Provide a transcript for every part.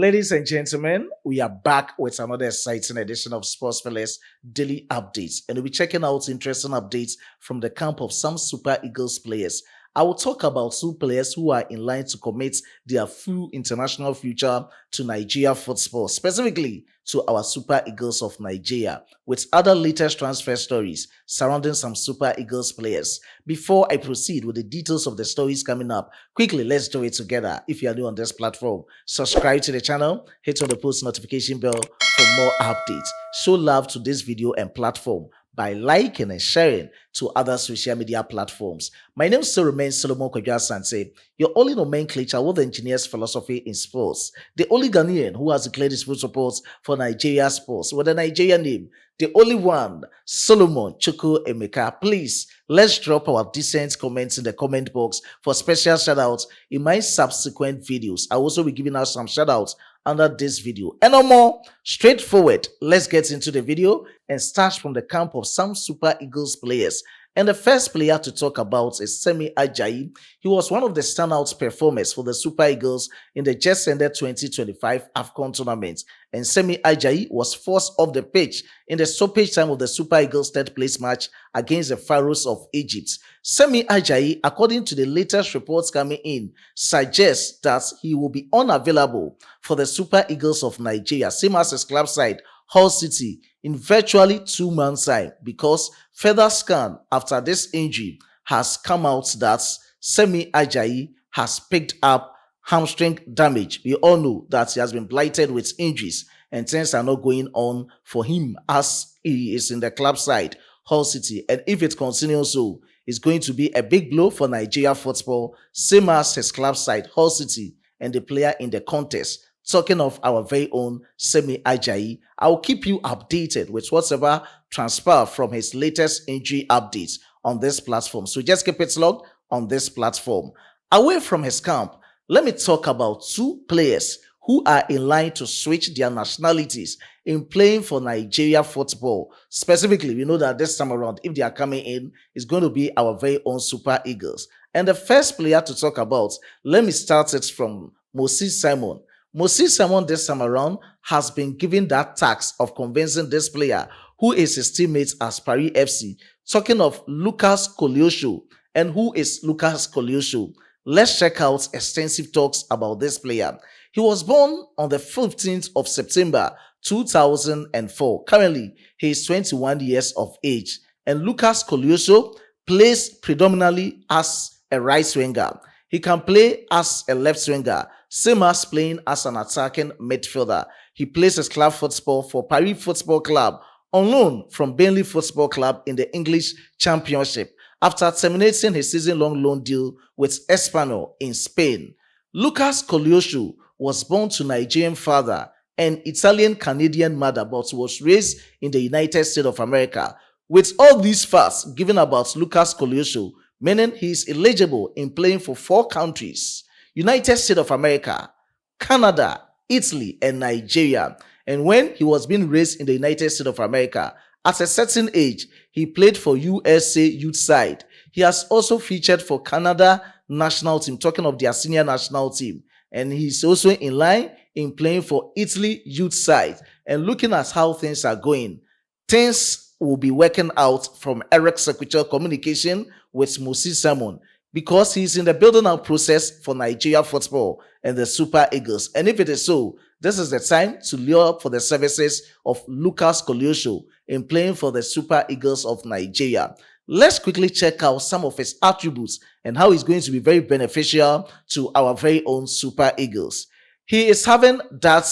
Ladies and gentlemen, we are back with another exciting edition of Sports Fellas Daily Updates, and we'll be checking out interesting updates from the camp of some Super Eagles players. I will talk about two players who are in line to commit their full international future to Nigeria football, specifically to our Super Eagles of Nigeria, with other latest transfer stories surrounding some Super Eagles players. Before I proceed with the details of the stories coming up, quickly let's do it together. If you are new on this platform, subscribe to the channel, hit on the post notification bell for more updates. Show love to this video and platform by liking and sharing to other social media platforms. My name still remains Solomon Kwadwo, your only nomenclature with engineer's philosophy in sports, the only Ghanaian who has declared his full support for Nigeria sports with a Nigerian name, the only one, Solomon Chukwuemeka. Please, let's drop our decent comments in the comment box for special shoutouts in my subsequent videos. I will also be giving out some shoutouts under this video. And no more, straightforward, let's get into the video and start from the camp of some Super Eagles players. And the first player to talk about is Ajayi. He was one of the standout performers for the Super Eagles in the just ended 2025 AFCON tournament. And Ajayi was forced off the pitch in the stoppage time of the Super Eagles third place match against the Pharaohs of Egypt. Ajayi, according to the latest reports coming in, suggests that he will be unavailable for the Super Eagles of Nigeria, same as his club side, Hull City, in virtually 2 months' time, because further scan after this injury has come out that Ajayi has picked up hamstring damage. We all know that he has been blighted with injuries and things are not going on for him as he is in the club side, Hull City. And if it continues so, it's going to be a big blow for Nigeria football, same as his club side, Hull City, and the player in the contest. Talking of our very own Ajayi, I will keep you updated with whatever transpire from his latest injury updates on this platform. So just keep it logged on this platform. Away from his camp, let me talk about two players who are in line to switch their nationalities in playing for Nigeria football. Specifically, we know that this time around, if they are coming in, it's going to be our very own Super Eagles. And the first player to talk about, let me start it from Osimhen. Osimhen this time around has been given that task of convincing this player who is his teammate as Paris FC. Talking of Lucas Koleosho. And who is Lucas Koleosho? Let's check out extensive talks about this player. He was born on the 15th of September 2004. Currently, he is 21 years of age. And Lucas Koleosho plays predominantly as a right winger. He can play as a left winger, same as playing as an attacking midfielder. He plays his club football for Paris Football Club on loan from Burnley Football Club in the English Championship after terminating his season-long loan deal with Espanyol in Spain. Lucas Koleosho was born to Nigerian father and Italian-Canadian mother, but was raised in the United States of America. With all these facts given about Lucas Koleosho, meaning he is eligible in playing for 4 countries: United States of America, Canada, Italy, and Nigeria. And when he was being raised in the United States of America, at a certain age, he played for USA youth side. He has also featured for Canada national team, talking of their senior national team. And he's also in line in playing for Italy youth side. And looking at how things are going, things will be working out from Eric Sequitur communication with Osimhen, because he's in the building out process for Nigeria football and the Super Eagles. And if it is so, this is the time to lure up for the services of Lucas Koleosho in playing for the Super Eagles of Nigeria. Let's quickly check out some of his attributes and how he's going to be very beneficial to our very own Super Eagles. He is having that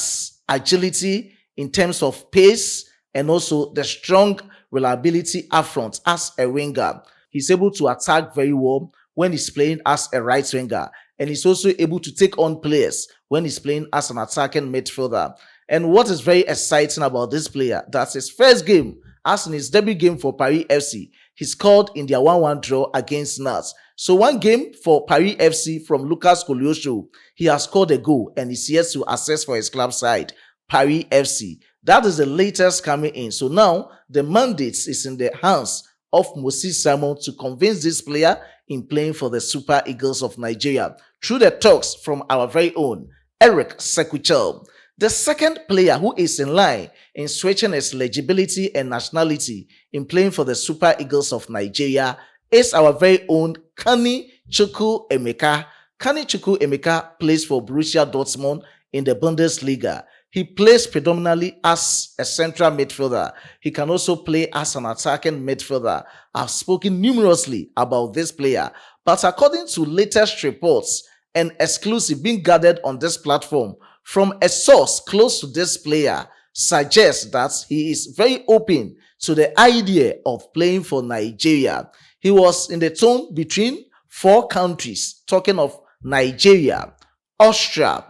agility in terms of pace and also the strong reliability up front as a winger. He's able to attack very well when he's playing as a right winger, and he's also able to take on players when he's playing as an attacking midfielder. And what is very exciting about this player, that's his first game, as in his debut game for Paris FC, he scored in their 1-1 draw against Nantes. So one game for Paris FC from Lucas Koleosho, he has scored a goal and is yet to assess for his club side, Paris FC. That is the latest coming in. So now the mandate is in the hands of Osimhen to convince this player in playing for the Super Eagles of Nigeria through the talks from our very own Eric Sequitur. The second player who is in line in switching his eligibility and nationality in playing for the Super Eagles of Nigeria is our very own Carney Chukwuemeka. Carney Chukwuemeka plays for Borussia Dortmund in the Bundesliga. He plays predominantly as a central midfielder. He can also play as an attacking midfielder. I've spoken numerously about this player, but according to latest reports and exclusive being gathered on this platform from a source close to this player, suggests that he is very open to the idea of playing for Nigeria. He was in the tone between four countries, talking of Nigeria, Austria,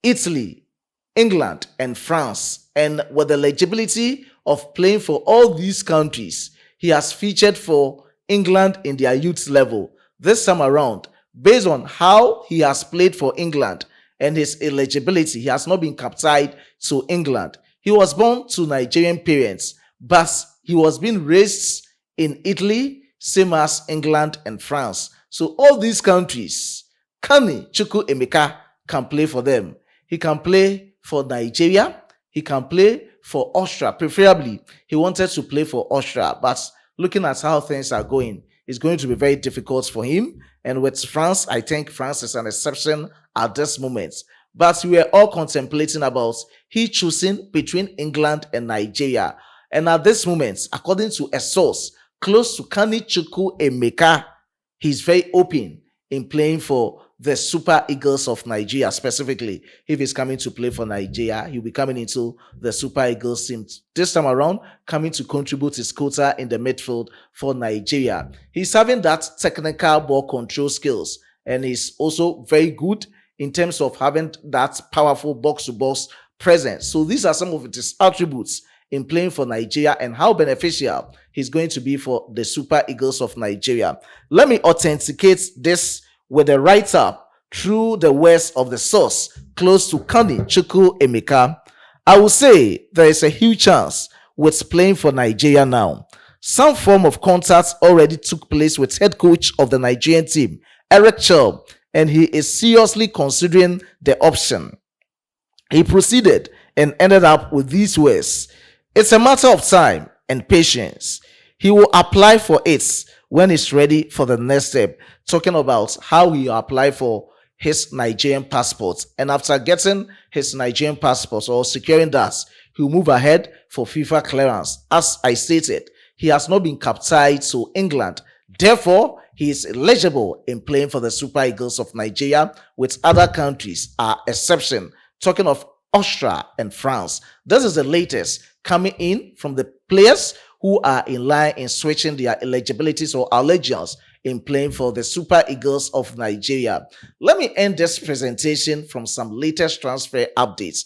Italy, England, and France. And with the eligibility of playing for all these countries, he has featured for England in their youth level. This time around, based on how he has played for England and his eligibility, he has not been captied to England. He was born to Nigerian parents, but he was being raised in Italy, same as England and France. So all these countries, Carney Chukwuemeka can play for them. He can play for Nigeria. He can play for Austria. Preferably, he wanted to play for Austria, but looking at how things are going, it's going to be very difficult for him. And with France, I think France is an exception at this moment. But we are all contemplating about he choosing between England and Nigeria. And at this moment, according to a source close to Carney Chukwuemeka, he's very open in playing for the Super Eagles of Nigeria. Specifically, if he's coming to play for Nigeria, he'll be coming into the Super Eagles team this time around, coming to contribute his quota in the midfield for Nigeria. He's having that technical ball control skills, and he's also very good in terms of having that powerful box-to-box presence. So these are some of his attributes in playing for Nigeria and how beneficial he's going to be for the Super Eagles of Nigeria. Let me authenticate this with a write-up through the words of the source close to Carney Chukwuemeka. I will say there is a huge chance with playing for Nigeria now. Some form of contact already took place with head coach of the Nigerian team, Eric Chell, and he is seriously considering the option. He proceeded and ended up with these words: "It's a matter of time and patience. He will apply for it when he's ready for the next step." Talking about how he applied for his Nigerian passport. And after getting his Nigerian passport or securing that, he'll move ahead for FIFA clearance. As I stated, he has not been captured to England. Therefore, he is eligible in playing for the Super Eagles of Nigeria, with other countries are exception. Talking of Austria and France. This is the latest coming in from the players who are in line in switching their eligibilities or allegiance in playing for the Super Eagles of Nigeria. Let me end this presentation from some latest transfer updates.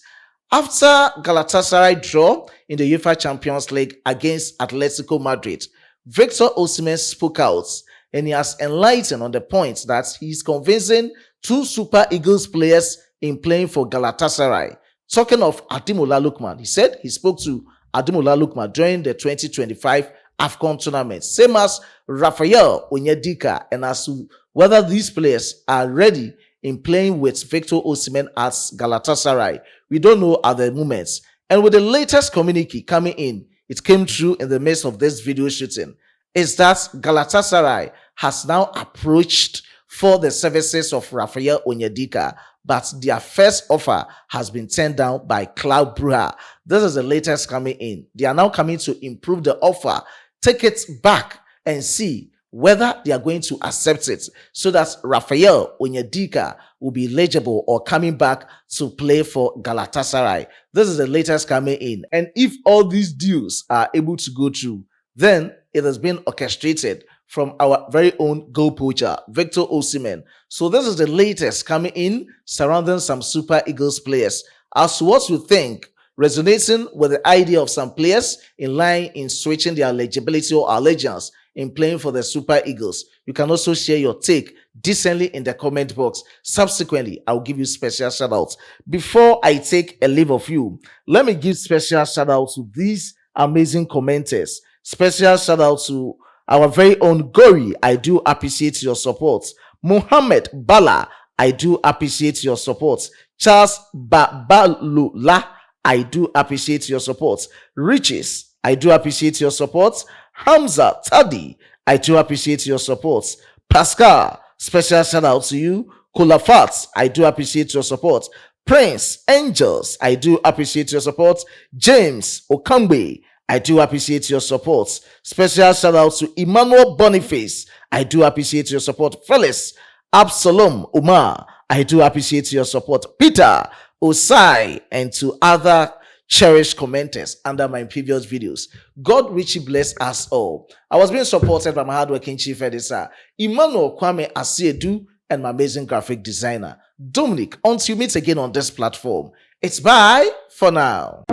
After Galatasaray draw in the UEFA Champions League against Atletico Madrid, Victor Osimhen spoke out and he has enlightened on the point that he's convincing two Super Eagles players in playing for Galatasaray. Talking of Ademola Lookman, he said he spoke to Ademola Lookman during the 2025 AFCON tournament, same as Raphael Onyedika, and as to whether these players are ready in playing with Victor Osimhen at Galatasaray. We don't know at the moment. And with the latest communique coming in, it came true in the midst of this video shooting, is that Galatasaray has now approached for the services of Raphael Onyedika, but their first offer has been turned down by Club Brugge. This is the latest coming in. They are now coming to improve the offer, take it back and see whether they are going to accept it so that Raphael Onyedika will be eligible or coming back to play for Galatasaray. This is the latest coming in. And if all these deals are able to go through, then it has been orchestrated from our very own goal poacher, Victor Osimhen. So this is the latest coming in surrounding some Super Eagles players. As to what you think, resonating with the idea of some players in line in switching their eligibility or allegiance in playing for the Super Eagles, you can also share your take decently in the comment box. Subsequently, I'll give you special shoutouts. Before I take a leave of you, let me give special shoutouts to these amazing commenters. Special shoutouts to our very own Gori. I do appreciate your support. Mohammed Bala, I do appreciate your support. Charles Babalula, I do appreciate your support. Riches, I do appreciate your support. Hamza Tadi, I do appreciate your support. Pascal, special shout out to you. Kolafat, I do appreciate your support. Prince Angels, I do appreciate your support. James Okambe, I do appreciate your support. Special shout out to Emmanuel Boniface, I do appreciate your support. Phyllis Absalom Umar, I do appreciate your support. Peter Osai, and to other cherished commenters under my previous videos. God richly bless us all. I was being supported by my hardworking chief editor, Emmanuel Kwame Asiedu, and my amazing graphic designer, Dominic. Until we meet again on this platform, it's bye for now.